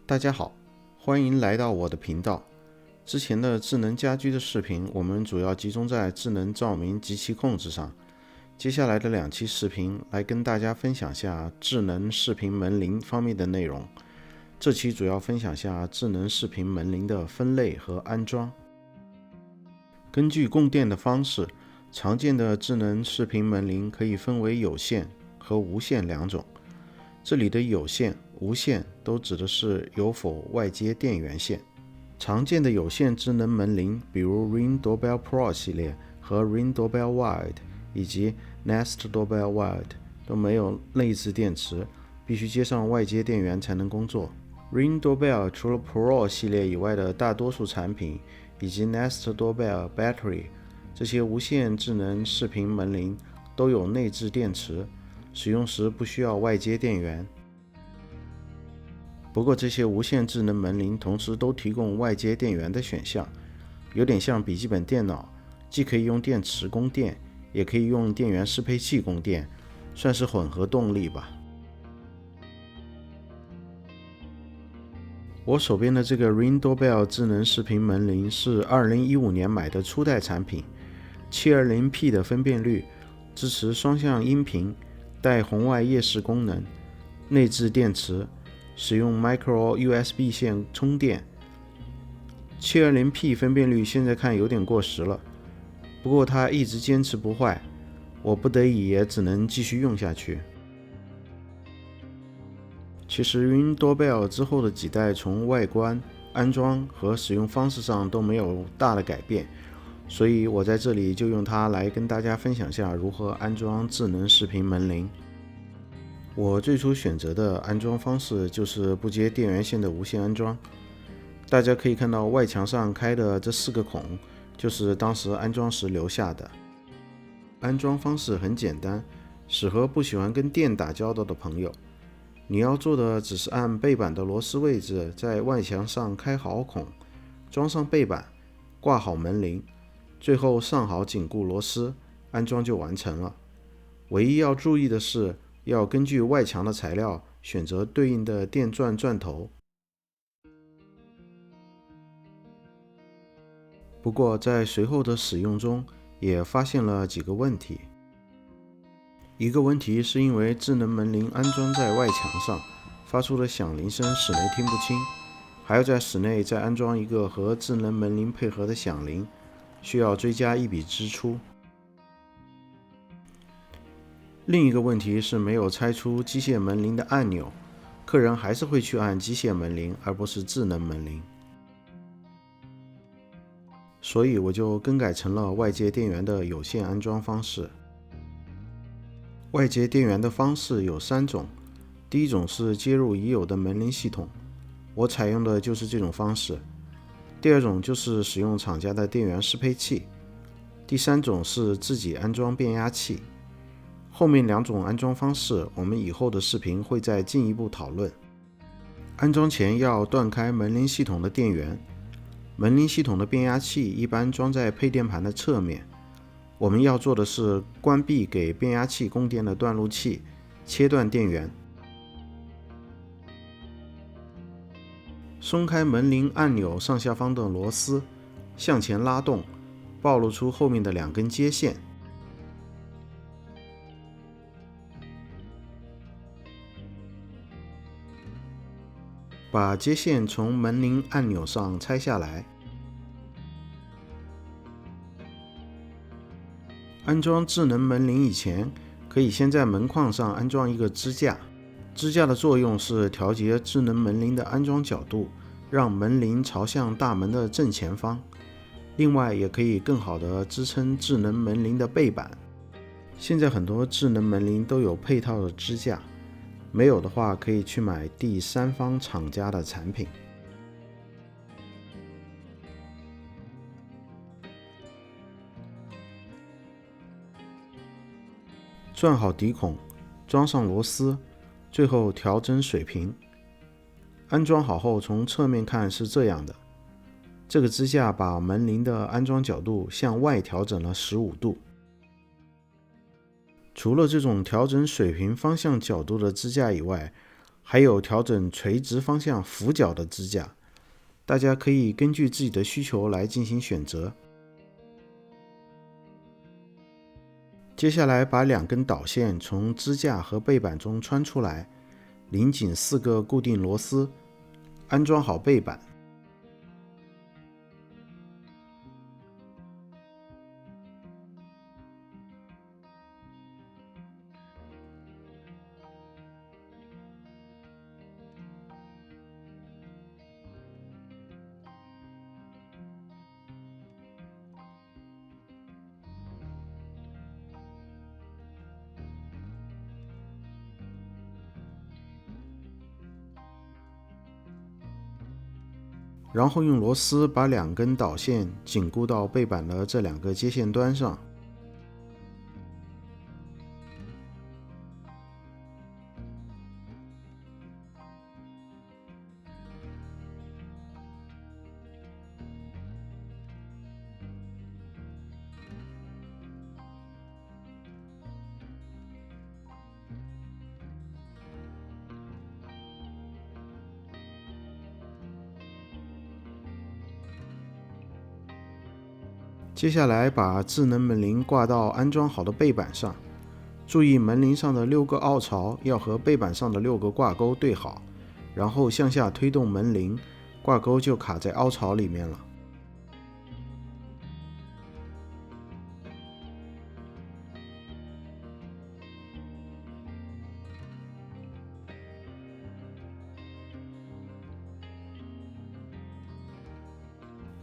大家好，欢迎来到我的频道。之前的智能家居的视频，我们主要集中在智能照明及其控制上。接下来的2期视频来跟大家分享下智能视频门铃方面的内容。这期主要分享下智能视频门铃的分类和安装。根据供电的方式，常见的智能视频门铃可以分为有线和无线2种。这里的有线、无线都指的是有否外接电源线。常见的有线智能门铃，比如 Ring Doorbell Pro 系列和 Ring Doorbell Wild 以及 Nest Doorbell Wild 都没有内置电池，必须接上外接电源才能工作。Ring Doorbell 除了 Pro 系列以外的大多数产品，以及 Nest Doorbell Battery 这些无线智能视频门铃都有内置电池，使用时不需要外接电源。不过这些无线智能门铃同时都提供外接电源的选项，有点像笔记本电脑，既可以用电池供电，也可以用电源适配器供电，算是混合动力吧。我手边的这个 Ring Doorbell 智能视频门铃是2015年买的初代产品， 720p 的分辨率，支持双向音频，带红外夜视功能，内置电池，使用 Micro USB 线充电。 720p 分辨率现在看有点过时了，不过它一直坚持不坏，我不得已也只能继续用下去。其实 Ring Doorbell 之后的几代从外观、安装和使用方式上都没有大的改变，所以我在这里就用它来跟大家分享下如何安装智能视频门铃。我最初选择的安装方式就是不接电源线的无线安装。大家可以看到外墙上开的这4个孔，就是当时安装时留下的。安装方式很简单，适合不喜欢跟电打交道的朋友。你要做的只是按背板的螺丝位置在外墙上开好孔，装上背板，挂好门铃，最后上好紧固螺丝，安装就完成了。唯一要注意的是，要根据外墙的材料选择对应的电钻钻头。不过在随后的使用中也发现了几个问题。一个问题是因为智能门铃安装在外墙上，发出的响铃声室内听不清，还要在室内再安装一个和智能门铃配合的响铃，需要追加一笔支出。另一个问题是没有拆出机械门铃的按钮，客人还是会去按机械门铃而不是智能门铃，所以我就更改成了外接电源的有线安装方式。外接电源的方式有3种，第一种是接入已有的门铃系统，我采用的就是这种方式。第二种就是使用厂家的电源适配器，第3种是自己安装变压器。后面2种安装方式，我们以后的视频会再进一步讨论。安装前要断开门铃系统的电源，门铃系统的变压器一般装在配电盘的侧面。我们要做的是关闭给变压器供电的断路器，切断电源。松开门铃按钮上下方的螺丝，向前拉动，暴露出后面的2根接线。把接线从门铃按钮上拆下来。安装智能门铃以前，可以先在门框上安装一个支架。支架的作用是调节智能门铃的安装角度，让门铃朝向大门的正前方。另外，也可以更好地支撑智能门铃的背板。现在很多智能门铃都有配套的支架，没有的话可以去买第三方厂家的产品。钻好底孔，装上螺丝，最后调整水平。安装好后，从侧面看是这样的。这个支架把门铃的安装角度向外调整了15度。除了这种调整水平方向角度的支架以外，还有调整垂直方向俯角的支架，大家可以根据自己的需求来进行选择。接下来把2根导线从支架和背板中穿出来，拧紧4个固定螺丝，安装好背板。然后用螺丝把2根导线紧固到背板的这2个接线端上。接下来把智能门铃挂到安装好的背板上，注意门铃上的6个凹槽要和背板上的6个挂钩对好，然后向下推动门铃，挂钩就卡在凹槽里面了。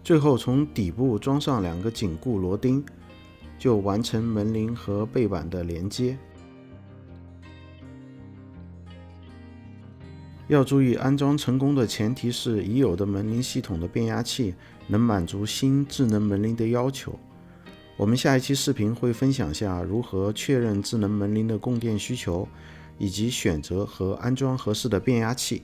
最后从底部装上2个紧固螺钉，就完成门铃和背板的连接。要注意，安装成功的前提是已有的门铃系统的变压器能满足新智能门铃的要求。我们下一期视频会分享下如何确认智能门铃的供电需求，以及选择和安装合适的变压器。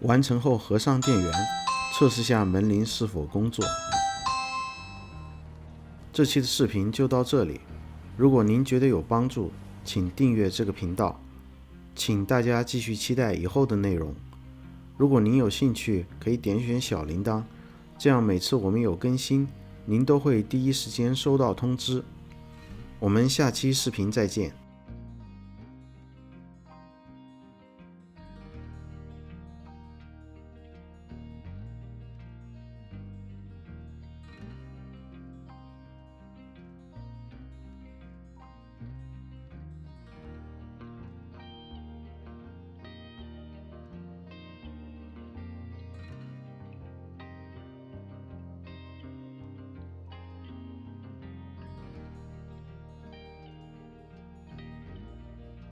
完成后合上电源，测试下门铃是否工作。这期的视频就到这里，如果您觉得有帮助，请订阅这个频道，请大家继续期待以后的内容。如果您有兴趣，可以点选小铃铛，这样每次我们有更新，您都会第一时间收到通知。我们下期视频再见。